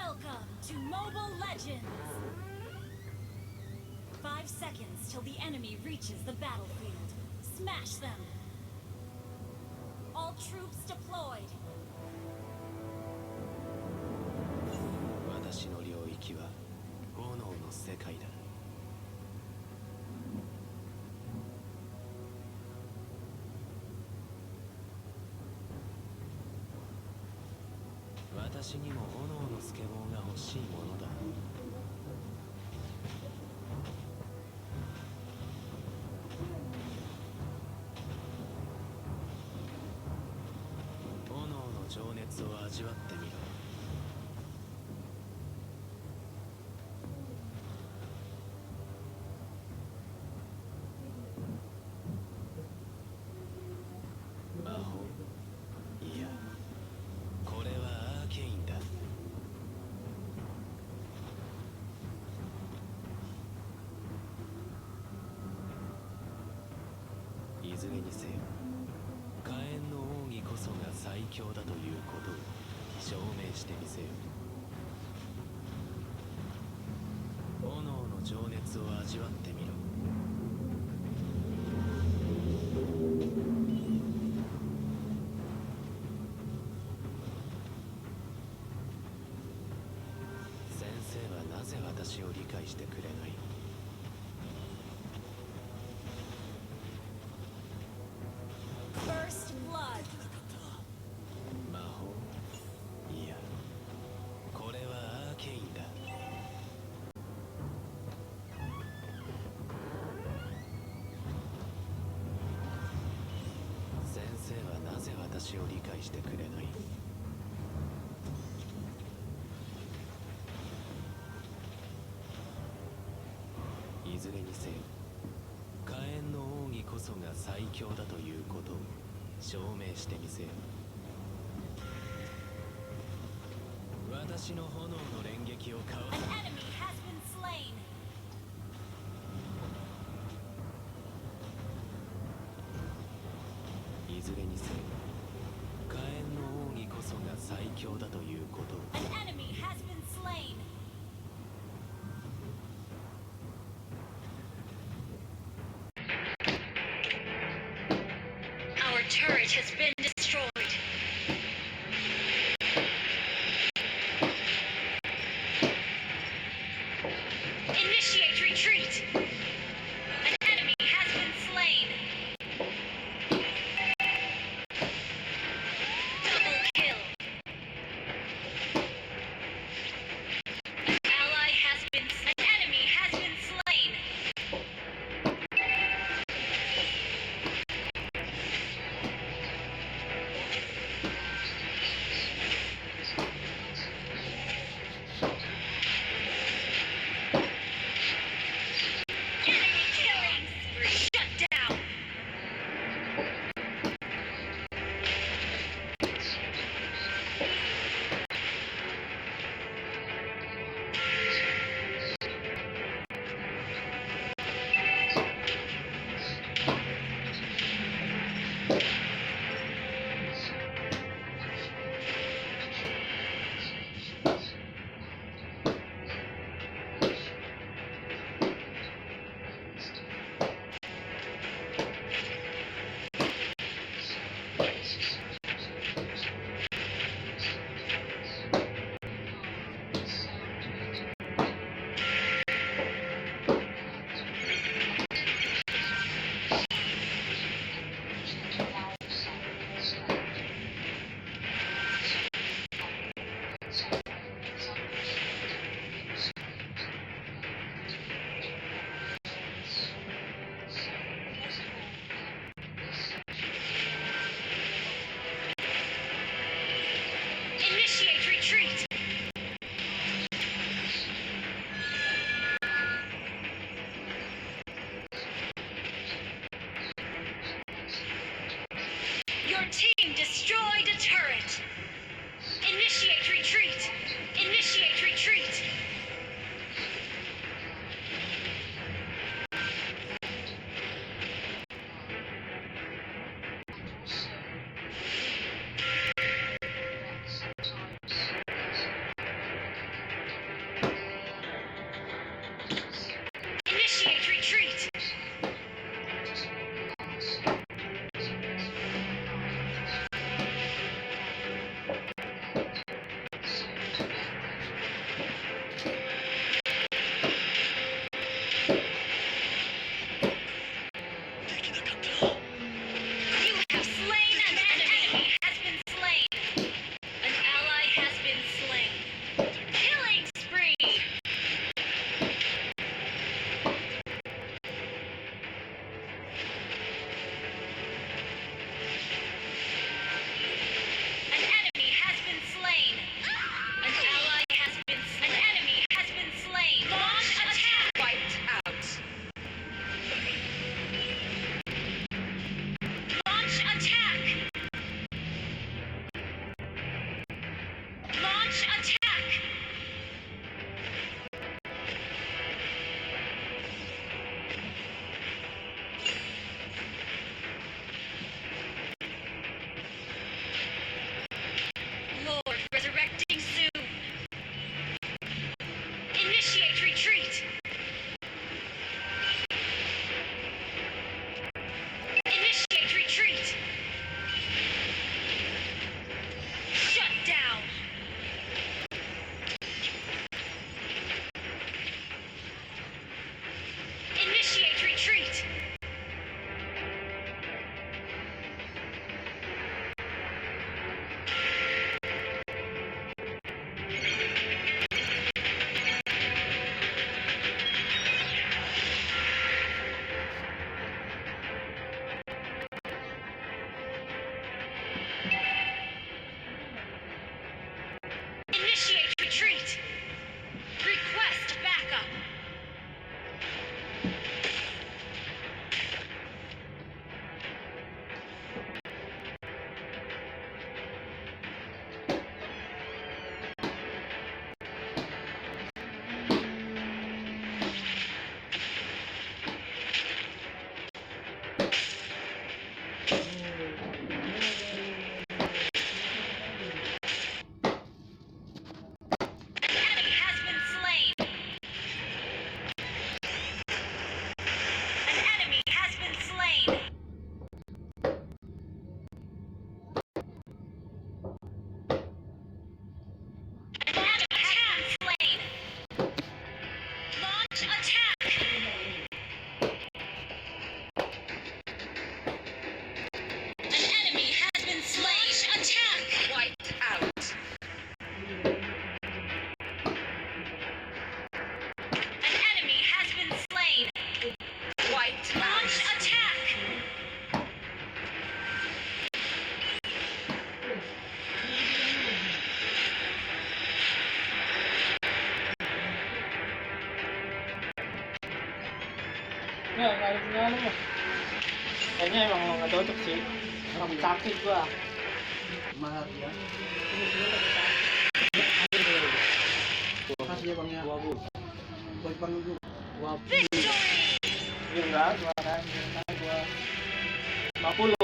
Welcome to Mobile Legends! 5 seconds till the enemy reaches the battlefield. Smash them! All troops deployed! 私の領域は炎の世界だ。私にも炎のスケボーが欲しいものだ。炎の情熱を味わってみろ。魔法？いや、これはアーケインだ。いずれにせよ、火炎の奥義こそが最強だということを証明してみせよ。炎の情熱を味わってみろ。先生はなぜ私を理解してくれない？魔法？いや、これはアーケインだ。先生はなぜ私を理解してくれない？いずれにせよ、火炎の奥義こそが最強だということを証明してみせよ。私の炎の連撃をかわす。An enemy has been slain! いずれにせよ、火炎の奥義こそが最強だということを。 An enemy has been slain! Our turret has been destroyed! Initiate retreat! An enemy has been slain! Double kill! An ally has been... An enemy has been slain! Enemy killing spree! Shut down! Initiate retreat! Your team destroyed a turret! Initiate retreat! Initiate retreat! Initiate retreat. Initiate retreat. Request backup. An enemy has been slain. An enemy has been slain. An enemy has been slain. Launch attack. An enemy has been slain. Launch attack. Wiped out. An enemy has been slain. Wiped out. Launch attack. Nggak ada sinyal mas. Kayaknya emang nggak cocok sih. Orang sakit gua. Mahal ya. Kasih ya bang ya. Buat bang dulu. Victory. Iya enggak, gua kan. Gua 50.